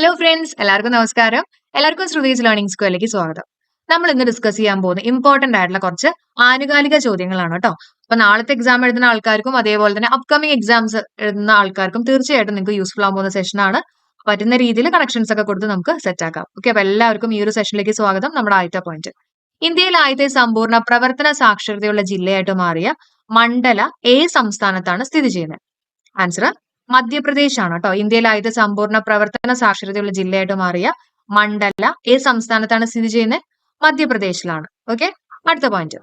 Hello friends, എല്ലാവർക്കും നമസ്കാരം. എല്ലാവർക്കും ശ്രുതീസ് ലേണിംഗ് സ്ക്വയറിലേക്ക് സ്വാഗതം. നമ്മൾ ഇന്ന് ഡിസ്കസ് ചെയ്യാൻ പോകുന്ന ഇമ്പോർട്ടന്റ് ആയിട്ടുള്ള കുറച്ച് ആനുകാലിക ചോദ്യങ്ങളാണ് കേട്ടോ. അപ്പൊ നാളത്തെ എക്സാം എഴുതുന്ന ആൾക്കാർക്കും അതേപോലെ തന്നെ അപ്കമിങ് എക്സാംസ് എഴുതുന്ന ആൾക്കാർക്കും തീർച്ചയായിട്ടും നിങ്ങൾക്ക് യൂസ്ഫുൾ ആകാൻ പോകുന്ന സെഷനാണ്. പറ്റുന്ന രീതിയിൽ കണക്ഷൻസ് ഒക്കെ കൊടുത്ത് നമുക്ക് സെറ്റ് ആക്കാം. ഓക്കെ, അപ്പൊ എല്ലാവർക്കും ഈ ഒരു സെഷനിലേക്ക് സ്വാഗതം. നമ്മുടെ ആദ്യത്തെ പോയിന്റ്, ഇന്ത്യയിൽ ആദ്യത്തെ സമ്പൂർണ്ണ പ്രവർത്തന സാക്ഷരതയുള്ള ജില്ലയായിട്ട് മാറിയ മണ്ഡല സംസ്ഥാനത്താണ് സ്ഥിതി ചെയ്യുന്നത്? ആൻസർ മധ്യപ്രദേശ് ആണ് കേട്ടോ. ഇന്ത്യയിലെ ആദ്യത്തെ സമ്പൂർണ്ണ പ്രവർത്തന സാക്ഷരതയുള്ള ജില്ലയായിട്ട് മാറിയ മണ്ഡല സംസ്ഥാനത്താണ് സ്ഥിതി ചെയ്യുന്നത്? മധ്യപ്രദേശിലാണ്. ഓക്കെ, അടുത്ത പോയിന്റ്,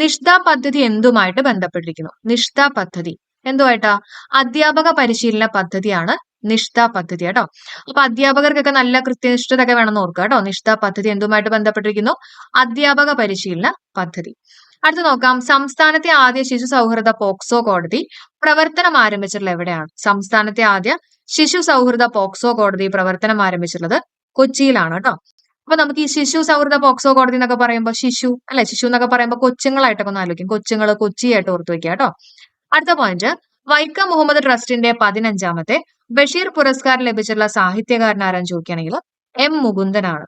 നിഷ്ത പദ്ധതി എന്തുമായിട്ട് ബന്ധപ്പെട്ടിരിക്കുന്നു? നിഷ്ത പദ്ധതി എന്തുമായിട്ടാ? അധ്യാപക പരിശീലന പദ്ധതിയാണ് നിഷ്ത പദ്ധതി കേട്ടോ. അപ്പൊ അധ്യാപകർക്കൊക്കെ നല്ല കൃത്യനിഷ്ഠത ഒക്കെ വേണമെന്ന് ഓർക്കുക കേട്ടോ. നിഷ്ത പദ്ധതി എന്തുമായിട്ട് ബന്ധപ്പെട്ടിരിക്കുന്നു? അധ്യാപക പരിശീലന പദ്ധതി. അടുത്ത് നോക്കാം, സംസ്ഥാനത്തെ ആദ്യ ശിശു സൗഹൃദ പോക്സോ കോടതി പ്രവർത്തനം ആരംഭിച്ചിട്ടുള്ളത് എവിടെയാണ്? സംസ്ഥാനത്തെ ആദ്യ ശിശു സൗഹൃദ പോക്സോ കോടതി പ്രവർത്തനം ആരംഭിച്ചിട്ടുള്ളത് കൊച്ചിയിലാണ് കേട്ടോ. അപ്പൊ നമുക്ക് ഈ ശിശു സൗഹൃദ പോക്സോ കോടതി എന്നൊക്കെ പറയുമ്പോൾ ശിശു അല്ലെ, ശിശു എന്നൊക്കെ പറയുമ്പോൾ കൊച്ചുങ്ങളായിട്ടൊക്കെ ഒന്ന് ആലോചിക്കും. കൊച്ചുങ്ങൾ കൊച്ചിയായിട്ട് ഓർത്തു വെക്കുക കേട്ടോ. അടുത്ത പോയിന്റ്, വൈക്കം മുഹമ്മദ് ട്രസ്റ്റിന്റെ 15ാമത്തെ ബഷീർ പുരസ്കാരം ലഭിച്ചിട്ടുള്ള സാഹിത്യകാരൻ ആരാന്ന് ചോദിക്കുകയാണെങ്കിൽ എം മുകുന്ദനാണ്.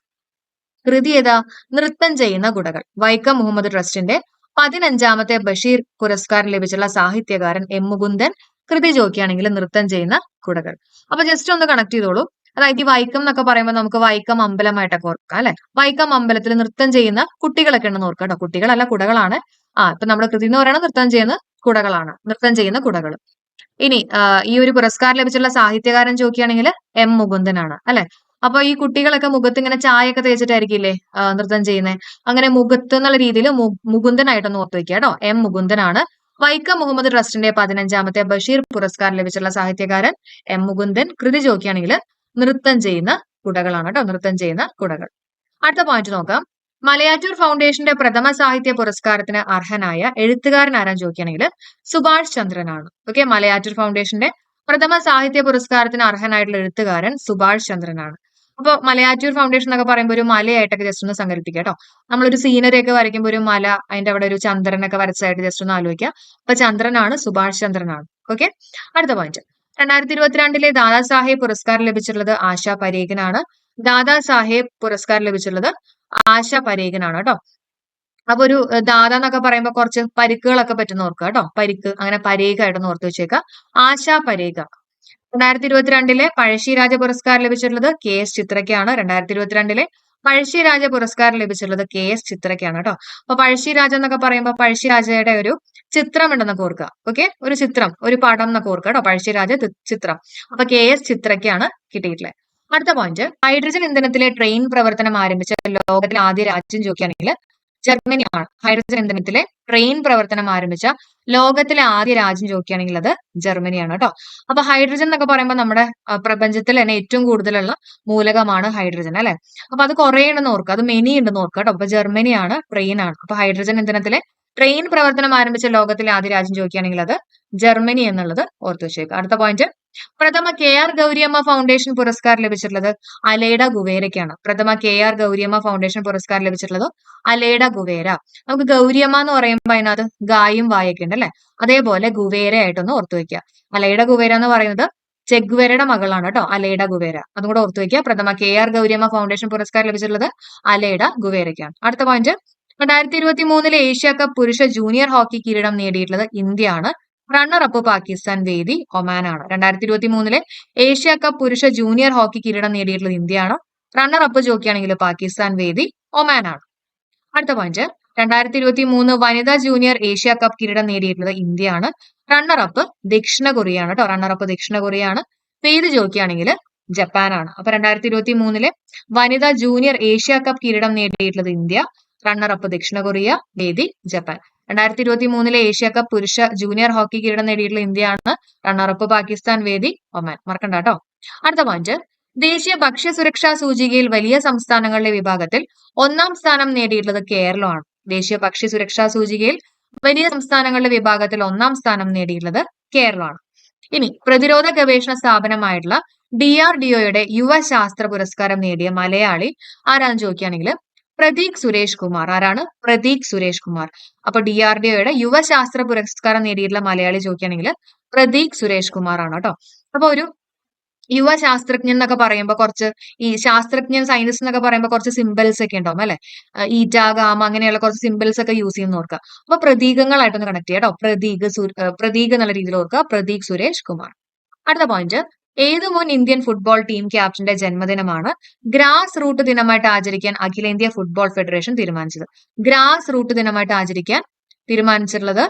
കൃതി ഏതാ? നൃത്തം ചെയ്യുന്ന കുടകൾ. വൈക്കം മുഹമ്മദ് ട്രസ്റ്റിന്റെ 15ാമത്തെ ബഷീർ പുരസ്കാരം ലഭിച്ചിട്ടുള്ള സാഹിത്യകാരൻ എം മുകുന്ദൻ. കൃതി ചോദിക്കുകയാണെങ്കിൽ നൃത്തം ചെയ്യുന്ന കുടകൾ. അപ്പൊ ജസ്റ്റ് ഒന്ന് കണക്ട് ചെയ്തോളൂ. അതായത് ഈ വൈക്കം എന്നൊക്കെ പറയുമ്പോൾ നമുക്ക് വൈക്കം അമ്പലമായിട്ടൊക്കെ ഓർക്കാം അല്ലെ. വൈക്കം അമ്പലത്തിൽ നൃത്തം ചെയ്യുന്ന കുട്ടികളൊക്കെ ഉണ്ടെന്ന് ഓർക്കാം കേട്ടോ. കുട്ടികളല്ല, കുടകളാണ്. ഇപ്പൊ നമ്മുടെ കൃതി എന്ന് പറയുന്നത് നൃത്തം ചെയ്യുന്ന കുടകളാണ്. നൃത്തം ചെയ്യുന്ന കുടകൾ. ഇനി ഈ ഒരു പുരസ്കാരം ലഭിച്ചിട്ടുള്ള സാഹിത്യകാരൻ ചോദിക്കുകയാണെങ്കിൽ എം മുകുന്ദനാണ് അല്ലെ. അപ്പൊ ഈ കുട്ടികളൊക്കെ മുഖത്ത് ഇങ്ങനെ ചായയൊക്കെ തേച്ചിട്ടായിരിക്കില്ലേ നൃത്തം ചെയ്യുന്നത്. അങ്ങനെ മുഖത്ത് എന്നുള്ള രീതിയിൽ മുകുന്ദനായിട്ടൊന്ന് ഓർത്ത് വെക്കുക കേട്ടോ. എം മുകുന്ദനാണ്. വൈക്കം മുഹമ്മദ് ട്രസ്റ്റിന്റെ 15ാമത്തെ ബഷീർ പുരസ്കാരം ലഭിച്ചിട്ടുള്ള സാഹിത്യകാരൻ എം മുകുന്ദൻ. കൃതി ചോദിക്കുകയാണെങ്കിൽ നൃത്തം ചെയ്യുന്ന കുടകളാണ് കേട്ടോ. നൃത്തം ചെയ്യുന്ന കുടകൾ. അടുത്ത പോയിന്റ് നോക്കാം, മലയാറ്റൂർ ഫൗണ്ടേഷന്റെ പ്രഥമ സാഹിത്യ പുരസ്കാരത്തിന് അർഹനായ എഴുത്തുകാരൻ ആരാന്ന് ചോദിക്കുകയാണെങ്കിൽ സുഭാഷ് ചന്ദ്രനാണ്. ഓക്കെ, മലയാറ്റൂർ ഫൗണ്ടേഷന്റെ പ്രഥമ സാഹിത്യ പുരസ്കാരത്തിന് അർഹനായിട്ടുള്ള എഴുത്തുകാരൻ സുഭാഷ് ചന്ദ്രനാണ്. അപ്പൊ മലയാറ്റൂർ ഫൗണ്ടേഷൻ എന്നൊക്കെ പറയുമ്പോൾ ഒരു മലയായിട്ടൊക്കെ ജസ്റ്റ് ഒന്ന് സങ്കല്പിക്കുക കേട്ടോ. നമ്മളൊരു സീനറി ഒക്കെ വരയ്ക്കുമ്പോൾ ഒരു മല, അതിന്റെ അവിടെ ഒരു ചന്ദ്രനൊക്കെ വരച്ചായിട്ട് ജസ്റ്റ് ഒന്ന് ആലോചിക്കുക. അപ്പൊ ചന്ദ്രനാണ്, സുഭാഷ് ചന്ദ്രനാണ്. ഓക്കെ, അടുത്ത പോയിന്റ്, 2022 ദാദാ സാഹേബ് പുരസ്കാരം ലഭിച്ചിട്ടുള്ളത് ആശാ പരേഖിനാണ്. ദാദാ സാഹേബ് പുരസ്കാരം ലഭിച്ചിട്ടുള്ളത് ആശാ പരേഖിനാണ് കേട്ടോ. അപ്പൊ ഒരു ദാദ എന്നൊക്കെ പറയുമ്പോൾ കുറച്ച് പരിക്കുകളൊക്കെ പറ്റുന്ന ഓർക്കുക കേട്ടോ. പരിക്ക്, അങ്ങനെ പരേഖ ആയിട്ടൊന്ന് ഓർത്ത് വെച്ചേക്കുക. ആശാ പരേഖ. 2022 പഴശ്ശിരാജ പുരസ്കാരം ലഭിച്ചിട്ടുള്ളത് കെ എസ് ചിത്രയ്ക്കാണ്. 2022 പഴശ്ശിരാജ പുരസ്കാരം ലഭിച്ചിട്ടുള്ളത് കെ എസ് ചിത്രയ്ക്കാണ് കേട്ടോ. അപ്പൊ പഴശ്ശിരാജ എന്നൊക്കെ പറയുമ്പോൾ പഴശ്ശിരാജയുടെ ഒരു ചിത്രം ഉണ്ടെന്നൊക്കെ ഓർക്കുക. ഓക്കെ, ഒരു ചിത്രം, ഒരു പടം എന്നൊക്കെ ഓർക്കുക കേട്ടോ. പഴശ്ശിരാജ ചിത്രം. അപ്പൊ കെ എസ് ചിത്രയ്ക്കാണ് കിട്ടിയിട്ടുള്ളത്. അടുത്ത പോയിന്റ്, ഹൈഡ്രജൻ ഇന്ധനത്തിലെ ട്രെയിൻ പ്രവർത്തനം ആരംഭിച്ച ലോകത്തിലെ ആദ്യ രാജ്യം ചോദിക്കുകയാണെങ്കിൽ ജർമ്മനിയാണ്. ഹൈഡ്രജൻ ഇന്ധനത്തിലെ ട്രെയിൻ പ്രവർത്തനം ആരംഭിച്ച ലോകത്തിലെ ആദ്യ രാജ്യം ചോദിക്കുകയാണെങ്കിൽ അത് ജർമ്മനിയാണ് കേട്ടോ. അപ്പൊ ഹൈഡ്രജൻ എന്നൊക്കെ പറയുമ്പോൾ നമ്മുടെ പ്രപഞ്ചത്തിൽ തന്നെ ഏറ്റവും കൂടുതലുള്ള മൂലകമാണ് ഹൈഡ്രജൻ അല്ലെ. അപ്പൊ അത് കുറെ ഉണ്ടെന്ന് ഓർക്കുക, അത് മെനി ഉണ്ടെന്ന് ഓർക്കുക കേട്ടോ. അപ്പൊ ജർമ്മനിയാണ്, ട്രെയിൻ ആണ്. അപ്പൊ ഹൈഡ്രജൻ ഇന്ധനത്തിലെ ട്രെയിൻ പ്രവർത്തനം ആരംഭിച്ച ലോകത്തിലെ ആദ്യ രാജ്യം ചോദിക്കുകയാണെങ്കിൽ അത് ജർമ്മനി എന്നുള്ളത് ഓർത്തു വെച്ചേക്കുക. അടുത്ത പോയിന്റ്, പ്രഥമ കെ ആർ ഗൗരിയമ്മ ഫൗണ്ടേഷൻ പുരസ്കാരം ലഭിച്ചിട്ടുള്ളത് അലൈഡ ഗുവേരയ്ക്കാണ്. പ്രഥമ കെ ആർ ഗൗരിയമ്മ ഫൗണ്ടേഷൻ പുരസ്കാരം ലഭിച്ചിട്ടുള്ളത് അലൈഡ ഗുവേര. നമുക്ക് ഗൗരിയമ്മ എന്ന് പറയുമ്പോൾ അതിനകത്ത് ഗായും വായൊക്കെ ഉണ്ട് അല്ലെ. അതേപോലെ ഗുവേര ആയിട്ടൊന്ന് ഓർത്തു വെക്കുക. അലൈഡ ഗുവേര എന്ന് പറയുന്നത് ചെഗ്വേരയുടെ മകളാണ് കേട്ടോ, അലൈഡ ഗുവേര. അതും കൂടെ ഓർത്തു വെക്കുക. പ്രഥമ കെ ആർ ഗൗരിയമ്മ ഫൗണ്ടേഷൻ പുരസ്കാരം ലഭിച്ചിട്ടുള്ളത് അലൈഡ ഗുവേരയ്ക്കാണ്. അടുത്ത പോയിന്റ്, 2023 ഏഷ്യ കപ്പ് പുരുഷ ജൂനിയർ ഹോക്കി കിരീടം നേടിയിട്ടുള്ളത് ഇന്ത്യയാണ്. റണ്ണറപ്പ് പാകിസ്ഥാൻ, വേദി ഒമാനാണ്. 2023 ഏഷ്യ കപ്പ് പുരുഷ ജൂനിയർ ഹോക്കി കിരീടം നേടിയിട്ടുള്ളത് ഇന്ത്യയാണ്. റണ്ണറപ്പ് ചോദിക്കുകയാണെങ്കിൽ പാകിസ്ഥാൻ, വേദി ഒമാനാണ്. അടുത്ത പോയിന്റ്, 2023 വനിതാ ജൂനിയർ ഏഷ്യ കപ്പ് കിരീടം നേടിയിട്ടുള്ളത് ഇന്ത്യയാണ്. റണ്ണറപ്പ് ദക്ഷിണ കൊറിയയാണ് കേട്ടോ. റണ്ണറപ്പ് ദക്ഷിണ കൊറിയയാണ്. വേദി ചോദിക്കുകയാണെങ്കിൽ ജപ്പാനാണ്. അപ്പൊ 2023 വനിതാ ജൂനിയർ ഏഷ്യ കപ്പ് കിരീടം നേടിയിട്ടുള്ളത് ഇന്ത്യ. റണ്ണറപ്പ് ദക്ഷിണ കൊറിയ, വേദി ജപ്പാൻ. 2023 ഏഷ്യ കപ്പ് പുരുഷ ജൂനിയർ ഹോക്കി കിരീടം നേടിയിട്ടുള്ള ഇന്ത്യയാണ്. റണ്ണറപ്പ് പാകിസ്ഥാൻ, വേദി ഒമാൻ. മറക്കണ്ട കേട്ടോ. അടുത്ത പോയിന്റ്, ദേശീയ ഭക്ഷ്യ സുരക്ഷാ സൂചികയിൽ വലിയ സംസ്ഥാനങ്ങളുടെ വിഭാഗത്തിൽ 1ാം സ്ഥാനം നേടിയിട്ടുള്ളത് കേരളമാണ്. ദേശീയ ഭക്ഷ്യ സുരക്ഷാ സൂചികയിൽ വലിയ സംസ്ഥാനങ്ങളുടെ വിഭാഗത്തിൽ 1ാം സ്ഥാനം നേടിയിട്ടുള്ളത് കേരളമാണ്. ഇനി പ്രതിരോധ ഗവേഷണ സ്ഥാപനമായിട്ടുള്ള DRDOയുടെ യുവ ശാസ്ത്ര പുരസ്കാരം നേടിയ മലയാളി ആരാന്ന് ചോദിക്കുകയാണെങ്കിൽ പ്രതീക് സുരേഷ് കുമാർ. ആരാണ്? പ്രതീക് സുരേഷ് കുമാർ. അപ്പൊ DRDOയുടെ യുവശാസ്ത്ര പുരസ്കാരം നേടിയിട്ടുള്ള മലയാളി ചോദിക്കുകയാണെങ്കിൽ പ്രതീക് സുരേഷ് കുമാർ ആണ് കേട്ടോ. അപ്പൊ ഒരു യുവ ശാസ്ത്രജ്ഞൻ എന്നൊക്കെ പറയുമ്പോൾ കുറച്ച് ഈ ശാസ്ത്രജ്ഞൻ സയന്റിസ്റ്റ് എന്നൊക്കെ പറയുമ്പോൾ കുറച്ച് സിമ്പിൾസ് ഒക്കെ ഉണ്ടാവും അല്ലെ? ഈറ്റ, ഗാമ അങ്ങനെയുള്ള കുറച്ച് സിമ്പിൾസ് ഒക്കെ യൂസ് ചെയ്യുന്ന ഓർക്കുക. അപ്പൊ പ്രതീകങ്ങളായിട്ടൊന്ന് കണക്ട് ചെയ്യാം കേട്ടോ. പ്രതീക് എന്നുള്ള രീതിയിൽ ഓർക്കുക. പ്രതീക് സുരേഷ് കുമാർ. അടുത്ത പോയിന്റ്, ഏത് മുൻ ഇന്ത്യൻ ഫുട്ബോൾ ടീം ക്യാപ്റ്റന്റെ ജന്മദിനമാണ് ഗ്രാസ് റൂട്ട് ദിനമായിട്ട് ആചരിക്കാൻ അഖിലേന്ത്യാ ഫുട്ബോൾ ഫെഡറേഷൻ തീരുമാനിച്ചത്? ഗ്രാസ് റൂട്ട് ദിനമായിട്ട് ആചരിക്കാൻ തീരുമാനിച്ചിട്ടുള്ളത്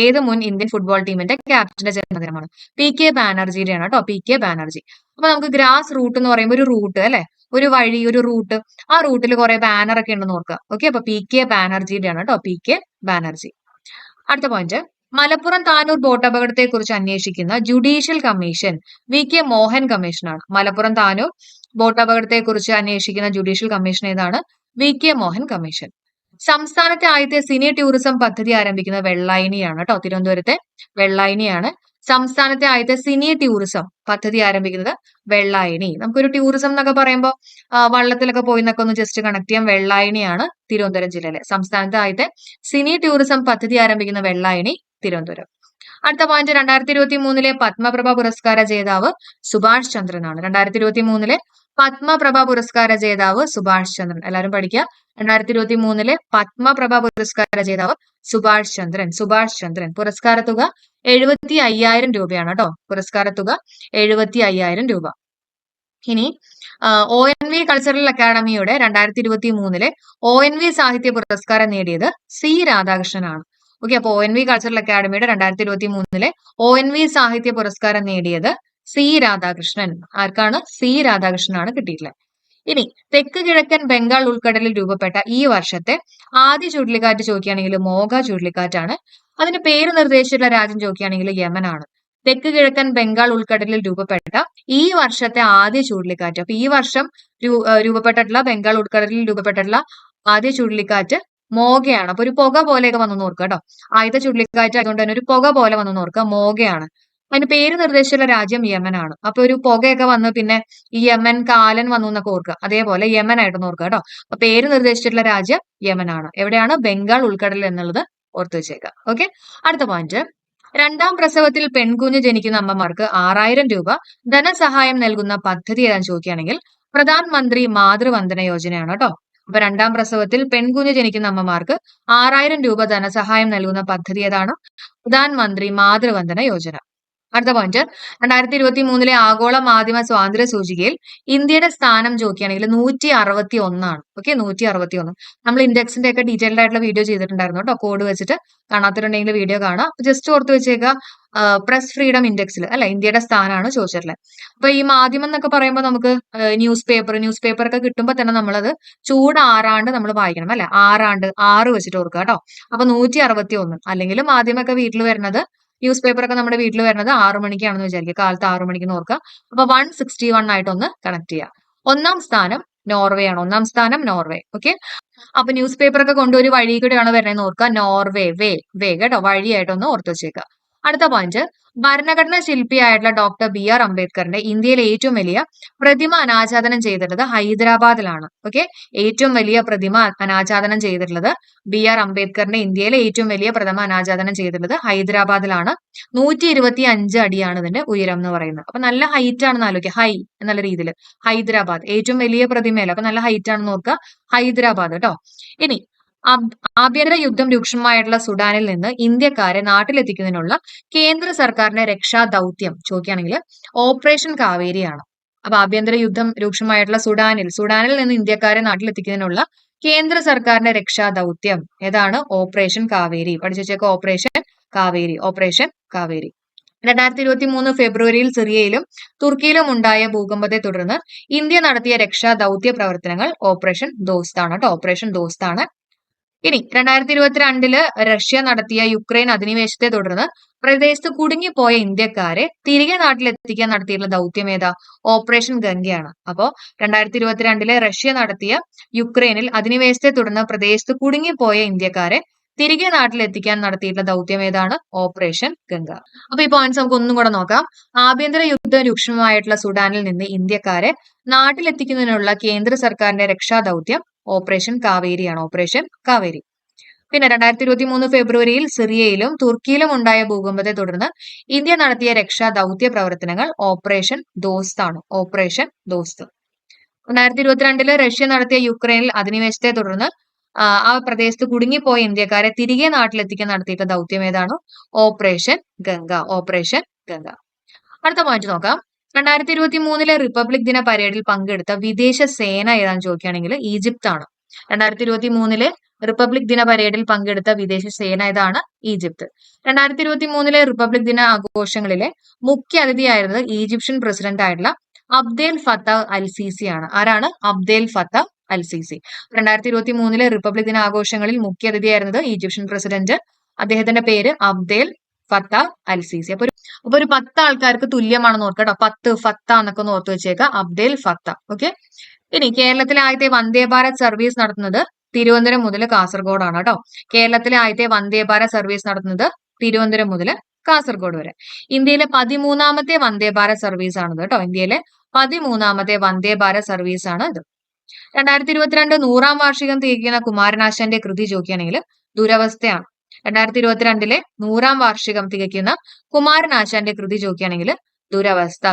ഏത് മുൻ ഇന്ത്യൻ ഫുട്ബോൾ ടീമിന്റെ ക്യാപ്റ്റന്റെ ജന്മദിനമാണ്? PK ബാനർജിയുടെയാണ് കേട്ടോ. PK ബാനർജി. അപ്പൊ നമുക്ക് ഗ്രാസ് റൂട്ട് എന്ന് പറയുമ്പോൾ ഒരു റൂട്ട് അല്ലെ, ഒരു വഴി, ഒരു റൂട്ട്, ആ റൂട്ടിൽ കുറെ ബാനർ ഒക്കെ ഉണ്ടെന്ന് ഓർക്കുക. ഓക്കെ, അപ്പൊ PK ബാനർജിയുടെയാണ് കേട്ടോ. PK ബാനർജി. അടുത്ത പോയിന്റ്, മലപ്പുറം താനൂർ ബോട്ട് അപകടത്തെ കുറിച്ച് അന്വേഷിക്കുന്ന ജുഡീഷ്യൽ കമ്മീഷൻ VK മോഹൻ കമ്മീഷനാണ്. മലപ്പുറം താനൂർ ബോട്ട് അപകടത്തെ കുറിച്ച് അന്വേഷിക്കുന്ന ജുഡീഷ്യൽ കമ്മീഷൻ ഏതാണ്? VK Mohan commission. സംസ്ഥാനത്തെ ആദ്യത്തെ സിനി ടൂറിസം പദ്ധതി ആരംഭിക്കുന്നത് വെള്ളായണിയാണ് കേട്ടോ. തിരുവനന്തപുരത്തെ വെള്ളായണിയാണ് സംസ്ഥാനത്തെ ആദ്യത്തെ സിനി ടൂറിസം പദ്ധതി ആരംഭിക്കുന്നത് വെള്ളായണി. നമുക്കൊരു ടൂറിസം എന്നൊക്കെ പറയുമ്പോൾ വള്ളത്തിലൊക്കെ പോയി എന്നൊക്കെ ഒന്ന് ജസ്റ്റ് കണക്ട് ചെയ്യാം. വെള്ളായണിയാണ് തിരുവനന്തപുരം ജില്ലയിലെ സംസ്ഥാനത്തെ ആദ്യത്തെ സിനി ടൂറിസം പദ്ധതി ആരംഭിക്കുന്ന വെള്ളായണി, തിരുവനന്തപുരം. അടുത്ത പോയിന്റ്, 2023 പത്മപ്രഭ പുരസ്കാര ജേതാവ് സുഭാഷ് ചന്ദ്രനാണ്. 2023 പത്മപ്രഭ പുരസ്കാര ജേതാവ് സുഭാഷ് ചന്ദ്രൻ. എല്ലാവരും പഠിക്കുക. 2023 പത്മപ്രഭ പുരസ്കാര ജേതാവ് സുഭാഷ് ചന്ദ്രൻ. സുഭാഷ് ചന്ദ്രൻ. പുരസ്കാര തുക 75,000 രൂപയാണ് കേട്ടോ. പുരസ്കാര തുക 75,000 രൂപ. ഇനി ONV കൾച്ചറൽ അക്കാദമിയുടെ 2023 ONV സാഹിത്യ പുരസ്കാരം നേടിയത് C രാധാകൃഷ്ണനാണ്. ഓക്കെ, അപ്പൊ ONV കൾച്ചറൽ അക്കാദമിയുടെ 2023 ONV സാഹിത്യ പുരസ്കാരം നേടിയത് C രാധാകൃഷ്ണൻ. ആർക്കാണ്? C രാധാകൃഷ്ണനാണ് കിട്ടിയിട്ടുള്ളത്. ഇനി തെക്ക് കിഴക്കൻ ബംഗാൾ ഉൾക്കടലിൽ രൂപപ്പെട്ട ഈ വർഷത്തെ ആദ്യ ചുഴലിക്കാറ്റ് ചോദിക്കുകയാണെങ്കിൽ മോഗ ചുഴലിക്കാറ്റാണ്. അതിന് പേര് നിർദ്ദേശിച്ചിട്ടുള്ള രാജ്യം ചോദിക്കുകയാണെങ്കിൽ യമനാണ്. തെക്ക് കിഴക്കൻ ബംഗാൾ ഉൾക്കടലിൽ രൂപപ്പെട്ട ഈ വർഷത്തെ ആദ്യ ചുഴലിക്കാറ്റ്. അപ്പൊ ഈ വർഷം രൂപപ്പെട്ടിട്ടുള്ള ബംഗാൾ ഉൾക്കടലിൽ രൂപപ്പെട്ടിട്ടുള്ള ആദ്യ ചുഴലിക്കാറ്റ് മോഗയാണ്. അപ്പൊ ഒരു പുക പോലെയൊക്കെ വന്നു ഓർക്കുക കേട്ടോ. ആദ്യത്തെ ചുഴലിക്കാറ്റ് ആയതുകൊണ്ട് തന്നെ ഒരു പുക പോലെ വന്നു ഓർക്കുക. മോഗയാണ്. അതിന് പേര് നിർദ്ദേശിച്ചുള്ള രാജ്യം യമനാണ്. അപ്പൊ ഒരു പുകയൊക്കെ വന്ന് പിന്നെ ഈ യമൻ കാലൻ വന്നു എന്നൊക്കെ ഓർക്കുക. അതേപോലെ യമൻ ആയിട്ടൊന്ന് ഓർക്കുക കേട്ടോ. അപ്പൊ പേര് നിർദ്ദേശിച്ചിട്ടുള്ള രാജ്യം യമനാണ്. എവിടെയാണ്? ബംഗാൾ ഉൾക്കടൽ എന്നുള്ളത് ഓർത്തു വെച്ചേക്കുക. ഓക്കെ, അടുത്ത പോയിന്റ്, രണ്ടാം പ്രസവത്തിൽ പെൺകുഞ്ഞ് ജനിക്കുന്ന അമ്മമാർക്ക് 6,000 രൂപ ധനസഹായം നൽകുന്ന പദ്ധതി ഏതാന്ന് ചോദിക്കുകയാണെങ്കിൽ പ്രധാനമന്ത്രി മാതൃവന്ദന യോജനയാണ് കേട്ടോ. അപ്പൊ രണ്ടാം പ്രസവത്തിൽ പെൺകുഞ്ഞ് ജനിക്കുന്ന അമ്മമാർക്ക് 6,000 രൂപ ധനസഹായം നൽകുന്ന പദ്ധതി ഏതാണ്? പ്രധാനമന്ത്രി മാതൃവന്ദന യോജന. അടുത്ത പോയിന്റ്, 2023 ആഗോള മാധ്യമ സ്വാതന്ത്ര്യ സൂചികയിൽ ഇന്ത്യയുടെ സ്ഥാനം ചോദിക്കുകയാണെങ്കിൽ 161. ഓക്കെ, 161. നമ്മൾ ഇൻഡെക്സിന്റെ ഒക്കെ ഡീറ്റെയിൽഡ് ആയിട്ടുള്ള വീഡിയോ ചെയ്തിട്ടുണ്ടായിരുന്നു കേട്ടോ. കോഡ് വെച്ചിട്ട് കാണാത്തിട്ടുണ്ടെങ്കിൽ വീഡിയോ കാണാം. ജസ്റ്റ് ഓർത്ത് വെച്ചേക്കുക, പ്രസ് ഫ്രീഡം ഇൻഡെക്സിൽ അല്ല ഇന്ത്യയുടെ സ്ഥാനമാണ് ചോദിച്ചിട്ടുള്ളത്. അപ്പൊ ഈ മാധ്യമം എന്നൊക്കെ പറയുമ്പോൾ നമുക്ക് ന്യൂസ് പേപ്പർ ഒക്കെ കിട്ടുമ്പോൾ തന്നെ നമ്മളത് ചൂടാറാണ്ട് നമ്മൾ വായിക്കണം അല്ലെ. 6 വെച്ചിട്ട് ഓർക്കുക കേട്ടോ. അപ്പൊ 161. അല്ലെങ്കിൽ മാധ്യമമൊക്കെ വീട്ടിൽ വരുന്നത്, ന്യൂസ് പേപ്പർ ഒക്കെ നമ്മുടെ വീട്ടിൽ വരുന്നത് 6 മണിക്കാണെന്ന് വിചാരിക്കുക. കാലത്ത് 6 മണിക്ക് ഓർക്കുക. അപ്പൊ 161 ആയിട്ടൊന്ന് കണക്ട് ചെയ്യുക. ഒന്നാം സ്ഥാനം നോർവേ ആണ്. ഒന്നാം സ്ഥാനം നോർവേ. ഓക്കെ, അപ്പൊ ന്യൂസ് പേപ്പർ ഒക്കെ കൊണ്ട് ഒരു വഴി കൂടെയാണ് വരുന്നതെന്ന് ഓർക്കുക. നോർവേ, വേ കേട്ടോ, വഴിയായിട്ടൊന്ന് ഓർത്ത് വെച്ചേക്കുക. അടുത്ത പോയിന്റ്, ഭരണഘടനാ ശില്പിയായിട്ടുള്ള ഡോക്ടർ BR അംബേദ്കറിന്റെ ഇന്ത്യയിലെ ഏറ്റവും വലിയ പ്രതിമ അനാച്ഛാദനം ചെയ്തിട്ടുള്ളത് ഹൈദരാബാദിലാണ്. ഓക്കെ, ഏറ്റവും വലിയ പ്രതിമ അനാച്ഛാദനം ചെയ്തിട്ടുള്ളത് BR അംബേദ്കറിന്റെ ഇന്ത്യയിലെ ഏറ്റവും വലിയ പ്രതിമ അനാച്ഛാദനം ചെയ്തിട്ടുള്ളത് ഹൈദരാബാദിലാണ്. 125 അടിയാണ് ഇതിന്റെ ഉയരം എന്ന് പറയുന്നത്. അപ്പൊ നല്ല ഹൈറ്റ് ആണെന്ന് ആലോചിക്കുക. ഹൈ എന്നുള്ള രീതിയിൽ ഹൈദരാബാദ് ഏറ്റവും വലിയ പ്രതിമയല്ല. അപ്പൊ നല്ല ഹൈറ്റ് ആണെന്ന് ഓർക്കുക. ഹൈദരാബാദ് കേട്ടോ. ഇനി ആഭ്യന്തര യുദ്ധം രൂക്ഷമായിട്ടുള്ള സുഡാനിൽ നിന്ന് ഇന്ത്യക്കാരെ നാട്ടിലെത്തിക്കുന്നതിനുള്ള കേന്ദ്ര സർക്കാരിന്റെ രക്ഷാ ദൗത്യം ചോദിക്കുകയാണെങ്കിൽ ഓപ്പറേഷൻ കാവേരിയാണ്. അപ്പൊ ആഭ്യന്തര യുദ്ധം രൂക്ഷമായിട്ടുള്ള സുഡാനിൽ നിന്ന് ഇന്ത്യക്കാരെ നാട്ടിലെത്തിക്കുന്നതിനുള്ള കേന്ദ്ര സർക്കാരിന്റെ രക്ഷാ ദൗത്യം ഏതാണ്? ഓപ്പറേഷൻ കാവേരി. പഠിച്ചു വെച്ചേക്ക്, ഓപ്പറേഷൻ കാവേരി. ഓപ്പറേഷൻ കാവേരി. 2023 ഫെബ്രുവരിയിൽ സിറിയയിലും തുർക്കിയിലും ഉണ്ടായ ഭൂകമ്പത്തെ തുടർന്ന് ഇന്ത്യ നടത്തിയ രക്ഷാ ദൗത്യ പ്രവർത്തനങ്ങൾ ഓപ്പറേഷൻ ദോസ്താണ് കേട്ടോ. ഓപ്പറേഷൻ ദോസ്താണ്. ഇനി 2022 റഷ്യ നടത്തിയ യുക്രൈൻ അധിനിവേശത്തെ തുടർന്ന് പ്രദേശത്ത് കുടുങ്ങിപ്പോയ ഇന്ത്യക്കാരെ തിരികെ നാട്ടിലെത്തിക്കാൻ നടത്തിയിട്ടുള്ള ദൗത്യം ഏതാ? ഓപ്പറേഷൻ ഗംഗയാണ്. അപ്പോ 2022 റഷ്യ നടത്തിയ യുക്രൈനിൽ അധിനിവേശത്തെ തുടർന്ന് പ്രദേശത്ത് കുടുങ്ങിപ്പോയ ഇന്ത്യക്കാരെ തിരികെ നാട്ടിലെത്തിക്കാൻ നടത്തിയിട്ടുള്ള ദൗത്യം ഏതാണ്? ഓപ്പറേഷൻ ഗംഗ. അപ്പൊ ഈ പോയിന്റ്സ് നമുക്ക് ഒന്നും കൂടെ നോക്കാം. ആഭ്യന്തര യുദ്ധം രൂക്ഷമായിട്ടുള്ള സുഡാനിൽ നിന്ന് ഇന്ത്യക്കാരെ നാട്ടിലെത്തിക്കുന്നതിനുള്ള കേന്ദ്ര സർക്കാരിന്റെ രക്ഷാ ദൗത്യം ഓപ്പറേഷൻ കാവേരിയാണ്. ഓപ്പറേഷൻ കാവേരി. പിന്നെ 2023 ഫെബ്രുവരിയിൽ സിറിയയിലും തുർക്കിയിലും ഉണ്ടായ ഭൂകമ്പത്തെ തുടർന്ന് ഇന്ത്യ നടത്തിയ രക്ഷാ ദൗത്യ പ്രവർത്തനങ്ങൾ ഓപ്പറേഷൻ ദോസ്ത് ആണ്. ഓപ്പറേഷൻ ദോസ്ത്. 2022 റഷ്യ നടത്തിയ യുക്രൈനിൽ അധിനിവേശത്തെ തുടർന്ന് ആ പ്രദേശത്ത് കുടുങ്ങിപ്പോയ ഇന്ത്യക്കാരെ തിരികെ നാട്ടിലെത്തിക്കാൻ നടത്തിയിട്ടുള്ള ദൗത്യം ഏതാണ്? ഓപ്പറേഷൻ ഗംഗ. ഓപ്പറേഷൻ ഗംഗ. അടുത്ത പോയിന്റ് നോക്കാം. 2023 റിപ്പബ്ലിക് ദിന പരേഡിൽ പങ്കെടുത്ത വിദേശ സേന ഏതാണെന്ന് ചോദിക്കുകയാണെങ്കിൽ ഈജിപ്ത് ആണ്. 2023 റിപ്പബ്ലിക് ദിന പരേഡിൽ പങ്കെടുത്ത വിദേശ സേന ഏതാണ്? ഈജിപ്ത്. 2023 റിപ്പബ്ലിക് ദിന ആഘോഷങ്ങളിലെ മുഖ്യ അതിഥിയായിരുന്നത് ഈജിപ്ഷ്യൻ പ്രസിഡന്റ് ആയിട്ടുള്ള അബ്ദേൽ ഫത്താഹ് അൽ സീസി ആണ്. ആരാണ്? അബ്ദേൽ ഫത്താഹ് അൽ സീസി. 2023 റിപ്പബ്ലിക് ദിന ആഘോഷങ്ങളിൽ മുഖ്യ അതിഥിയായിരുന്നത് ഈജിപ്ഷ്യൻ പ്രസിഡന്റ്. അദ്ദേഹത്തിന്റെ പേര് അബ്ദേൽ ഫത്താഹ് അൽ സീസി. അപ്പൊ ഒരു 10 ആൾക്കാർക്ക് തുല്യമാണെന്ന് ഓർക്കുക കേട്ടോ. 10 ഫത്ത എന്നൊക്കെ ഒന്ന് ഓർത്ത് വെച്ചേക്കുക. അബ്ദേൽ ഫത്ത. ഓക്കെ. ഇനി കേരളത്തിലെ ആദ്യത്തെ വന്ദേ ഭാരത് സർവീസ് നടത്തുന്നത് തിരുവനന്തപുരം മുതൽ കാസർഗോഡ് ആണ് കേട്ടോ. കേരളത്തിലെ ആദ്യത്തെ വന്ദേ ഭാരത് സർവീസ് നടത്തുന്നത് തിരുവനന്തപുരം മുതൽ കാസർഗോഡ് വരെ. ഇന്ത്യയിലെ 13ാമത്തെ വന്ദേ ഭാരത് സർവീസ് ആണിത് കേട്ടോ. ഇന്ത്യയിലെ 13ാമത്തെ വന്ദേ ഭാരത് സർവീസ് ആണ് ഇത്. 2022 100ാം വാർഷികം തികയ്ക്കുന്ന കുമാരനാശാന്റെ കൃതി ചോദിക്കുകയാണെങ്കിൽ ദുരവസ്ഥയാണ്. 2022 100ാം വാർഷികം തികയ്ക്കുന്ന കുമാരനാശാന്റെ കൃതി ചോദിക്കുകയാണെങ്കിൽ ദുരവസ്ഥ.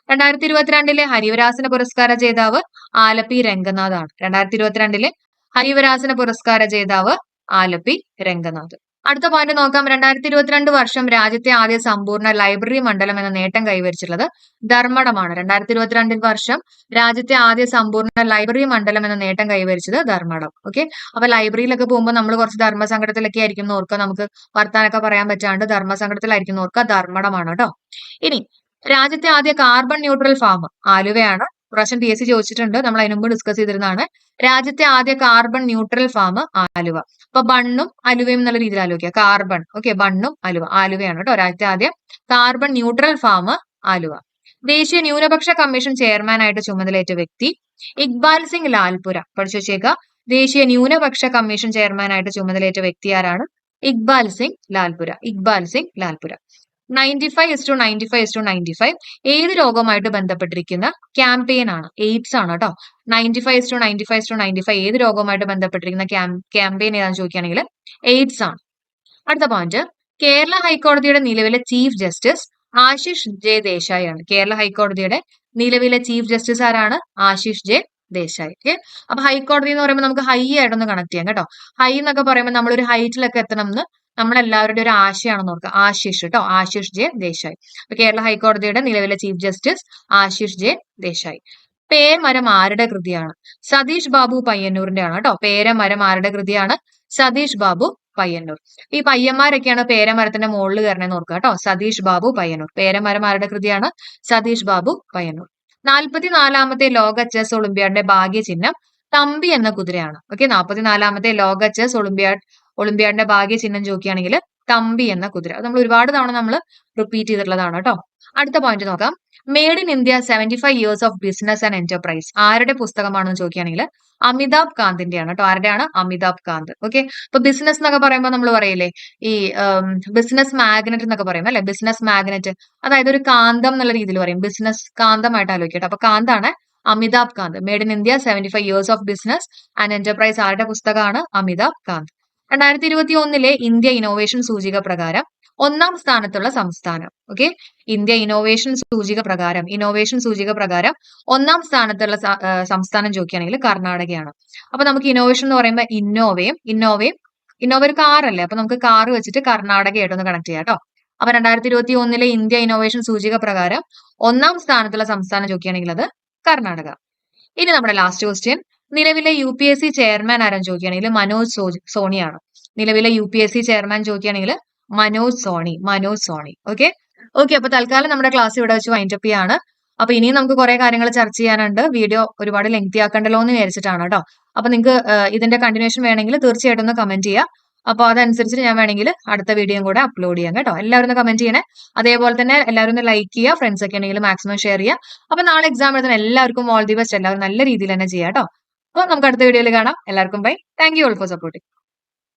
2022 ഹരിവരാസന പുരസ്കാര ജേതാവ് ആലപ്പി രംഗനാഥ് ആണ്. 2022 ഹരിവരാസന പുരസ്കാര ജേതാവ് ആലപ്പി രംഗനാഥ്. അടുത്ത പോയിന്റ് നോക്കാം. 2022 വർഷം രാജ്യത്തെ ആദ്യ സമ്പൂർണ്ണ ലൈബ്രറി മണ്ഡലം എന്ന നേട്ടം കൈവരിച്ചിട്ടുള്ളത് ധർമ്മടമാണ്. 2022 വർഷം രാജ്യത്തെ ആദ്യ സമ്പൂർണ്ണ ലൈബ്രറി മണ്ഡലം എന്ന നേട്ടം കൈവരിച്ചത് ധർമ്മടം. ഓക്കെ. അപ്പൊ ലൈബ്രറിയിലൊക്കെ പോകുമ്പോൾ നമ്മൾ കുറച്ച് ധർമ്മസങ്കടത്തിലൊക്കെ ആയിരിക്കും ഓർക്കുക. നമുക്ക് വർത്താനൊക്കെ പറയാൻ പറ്റാണ്ട് ധർമ്മസങ്കടത്തിലായിരിക്കും ഓർക്കുക. ധർമ്മടമാണ് കേട്ടോ. ഇനി രാജ്യത്തെ ആദ്യ കാർബൺ ന്യൂട്രൽ ഫാം ആലുവയാണ്. പ്രാവശ്യം PSC ചോദിച്ചിട്ടുണ്ട്. നമ്മൾ അതിനു മുമ്പ് ഡിസ്കസ് ചെയ്തിരുന്നതാണ്. രാജ്യത്തെ ആദ്യ കാർബൺ ന്യൂട്രൽ ഫാം ആലുവ. അപ്പൊ ബണ്ണും അലുവയും എന്നുള്ള രീതിയിൽ ആലോചിക്കുക. കാർബൺ. ഓക്കെ. ബണ്ണും അലുവ. ആലുവയാണ് കേട്ടോ രാജ്യത്തെ ആദ്യ കാർബൺ ന്യൂട്രൽ ഫാം ആലുവ. ദേശീയ ന്യൂനപക്ഷ കമ്മീഷൻ ചെയർമാനായിട്ട് ചുമതലയേറ്റ വ്യക്തി ഇക്ബാൽ സിംഗ് ലാൽപുര. പഠിച്ചു വെച്ചേക്കുക. ദേശീയ ന്യൂനപക്ഷ കമ്മീഷൻ ചെയർമാനായിട്ട് ചുമതലയേറ്റ വ്യക്തി ആരാണ്? ഇക്ബാൽ സിംഗ് ലാൽപുര. ഇക്ബാൽ സിംഗ് ലാൽപുര. 95:95:95 ഏത് രോഗവുമായിട്ട് ബന്ധപ്പെട്ടിരിക്കുന്ന ക്യാമ്പയിൻ ആണ്? എയ്ഡ്സ് ആണ് കേട്ടോ. 95:95:95 ഏത് രോഗവുമായിട്ട് ബന്ധപ്പെട്ടിരിക്കുന്ന ക്യാമ്പയിൻ ഏതാണെന്ന് ചോദിക്കുകയാണെങ്കിൽ എയ്ഡ്സ് ആണ്. അടുത്ത പോയിന്റ്, കേരള ഹൈക്കോടതിയുടെ നിലവിലെ chief justice Ashish J Desai ആണ്. കേരള ഹൈക്കോടതിയുടെ നിലവിലെ ചീഫ് ജസ്റ്റിസ് ആരാണ്? ആശിഷ് ജെ ദേശായി. ഓക്കെ. അപ്പൊ ഹൈക്കോടതി എന്ന് പറയുമ്പോൾ നമുക്ക് ഹൈ ആയിട്ടൊന്ന് കണക്ട് ചെയ്യാം കേട്ടോ. ഹൈ എന്നൊക്കെ പറയുമ്പോൾ നമ്മളൊരു ഹൈറ്റിലൊക്കെ എത്തണം എന്ന് നമ്മളെല്ലാവരുടെ ഒരു ആശയാണെന്ന് ഓർക്കുക. ആശിഷ് കേട്ടോ. ആശിഷ് ജെ ദേശായി. അപ്പൊ കേരള ഹൈക്കോടതിയുടെ നിലവിലെ chief justice Ashish J Desai. Peramaram ആരുടെ കൃതിയാണ്? സതീഷ് ബാബു പയ്യന്നൂരിന്റെ ആണ് കേട്ടോ. പേരമരം ആരുടെ കൃതിയാണ്? സതീഷ് ബാബു പയ്യന്നൂർ. ഈ പയ്യന്മാരൊക്കെയാണ് പേരമരത്തിന്റെ മുകളിൽ കയറണമെന്ന് ഓർക്കുക കേട്ടോ. സതീഷ് ബാബു പയ്യന്നൂർ. പേരമരം ആരുടെ കൃതിയാണ്? സതീഷ് ബാബു പയ്യന്നൂർ. 44ാമത്തെ ലോക ചെസ് ഒളിമ്പ്യാഡിന്റെ ഭാഗ്യചിഹ്നം തമ്പി എന്ന കുതിരയാണ്. ഓക്കെ. 44ാമത്തെ ലോക ചെസ് ഒളിമ്പ്യാഡിന്റെ ഭാഗ്യചിഹ്നം ചോദിക്കുകയാണെങ്കിൽ തമ്പി എന്ന കുതിര. നമ്മൾ ഒരുപാട് തവണ നമ്മൾ റിപ്പീറ്റ് ചെയ്തിട്ടുള്ളതാണ് കേട്ടോ. അടുത്ത പോയിന്റ് നോക്കാം. Made in India 75 years of business and enterprise ആരുടെ പുസ്തകമാണെന്ന് ചോദിക്കുകയാണെങ്കിൽ അമിതാഭ് കാന്തിന്റെയാണ് കേട്ടോ. ആരുടെയാണ്? അമിതാഭ് കാന്ത്. ഓക്കെ. ഇപ്പൊ ബിസിനസ് എന്നൊക്കെ പറയുമ്പോൾ നമ്മൾ പറയില്ലേ ഈ ബിസിനസ് മാഗ്നറ്റ് എന്നൊക്കെ പറയും അല്ലെ. ബിസിനസ് മാഗ്നറ്റ് അതായത് ഒരു കാന്തം എന്നുള്ള രീതിയിൽ പറയും. ബിസിനസ് കാന്തമായിട്ട് ആലോചിക്കട്ടെ. അപ്പൊ കാന്താണ് Amitabh Kant. Made in India 75 years of business and enterprise ആരുടെ പുസ്തകമാണ്? അമിതാഭ് കാന്ത്. 2021 ഇന്ത്യ ഇന്നോവേഷൻ സൂചിക പ്രകാരം 1ാം സ്ഥാനത്തുള്ള സംസ്ഥാനം. ഓക്കെ. ഇന്ത്യ ഇന്നോവേഷൻ സൂചിക പ്രകാരം 1ാം സ്ഥാനത്തുള്ള സംസ്ഥാനം ചോദിക്കുകയാണെങ്കിൽ കർണാടകയാണ്. അപ്പൊ നമുക്ക് ഇന്നോവേഷൻ എന്ന് പറയുമ്പോൾ ഇന്നോവ ഒരു കാറല്ലേ. അപ്പൊ നമുക്ക് കാർ വെച്ചിട്ട് കർണാടകയായിട്ടൊന്ന് കണക്ട് ചെയ്യാം കേട്ടോ. അപ്പൊ 2021 ഇന്ത്യ ഇന്നോവേഷൻ സൂചിക പ്രകാരം 1ാം സ്ഥാനത്തുള്ള സംസ്ഥാനം ചോദിക്കുകയാണെങ്കിൽ അത് കർണാടക. ഇനി നമ്മുടെ ലാസ്റ്റ് ക്വസ്റ്റ്യൻ, നിലവിലെ UPSC ചെയർമാൻ ആരാന്ന് ചോദിക്കുകയാണെങ്കിൽ മനോജ് സോണിയാണ്. നിലവിലെ UPSC ചെയർമാൻ ചോദിക്കുകയാണെങ്കിൽ മനോജ് സോണി. ഓക്കെ. അപ്പൊ തൽക്കാലം നമ്മുടെ ക്ലാസ് ഇവിടെ വെച്ച് വൈൻഡ് അപ്പ് ചെയ്യാണ്. അപ്പൊ ഇനിയും നമുക്ക് കുറെ കാര്യങ്ങൾ ചർച്ച ചെയ്യാനുണ്ട്. വീഡിയോ ഒരുപാട് ലെങ്തി ആക്കണ്ടല്ലോ എന്ന് വിചാരിച്ചിട്ടാണ് കേട്ടോ. അപ്പൊ നിങ്ങൾക്ക് ഇതിന്റെ കണ്ടിന്യൂഷൻ വേണമെങ്കിൽ തീർച്ചയായിട്ടും ഒന്ന് കമന്റ് ചെയ്യുക. അപ്പൊ അതനുസരിച്ച് ഞാൻ വേണമെങ്കിൽ അടുത്ത വീഡിയോയും കൂടെ അപ്ലോഡ് ചെയ്യാം കേട്ടോ. എല്ലാവരും ഒന്ന് കമന്റ് ചെയ്യണേ. അതേപോലെ തന്നെ എല്ലാവരും ഒന്ന് ലൈക്ക് ചെയ്യുക. ഫ്രണ്ട്സ് ഒക്കെ ഉണ്ടെങ്കിൽ മാക്സിമം ഷെയർ ചെയ്യുക. അപ്പൊ നാളെ എക്സാം എഴുതുന്ന എല്ലാവർക്കും ഓൾ ദി ബെസ്റ്റ്. എല്ലാവരും നല്ല രീതിയിൽ തന്നെ ചെയ്യാം കേട്ടോ. അപ്പൊ നമുക്ക് അടുത്ത വീഡിയോയിൽ കാണാം. എല്ലാവർക്കും bye. Thank you all for supporting.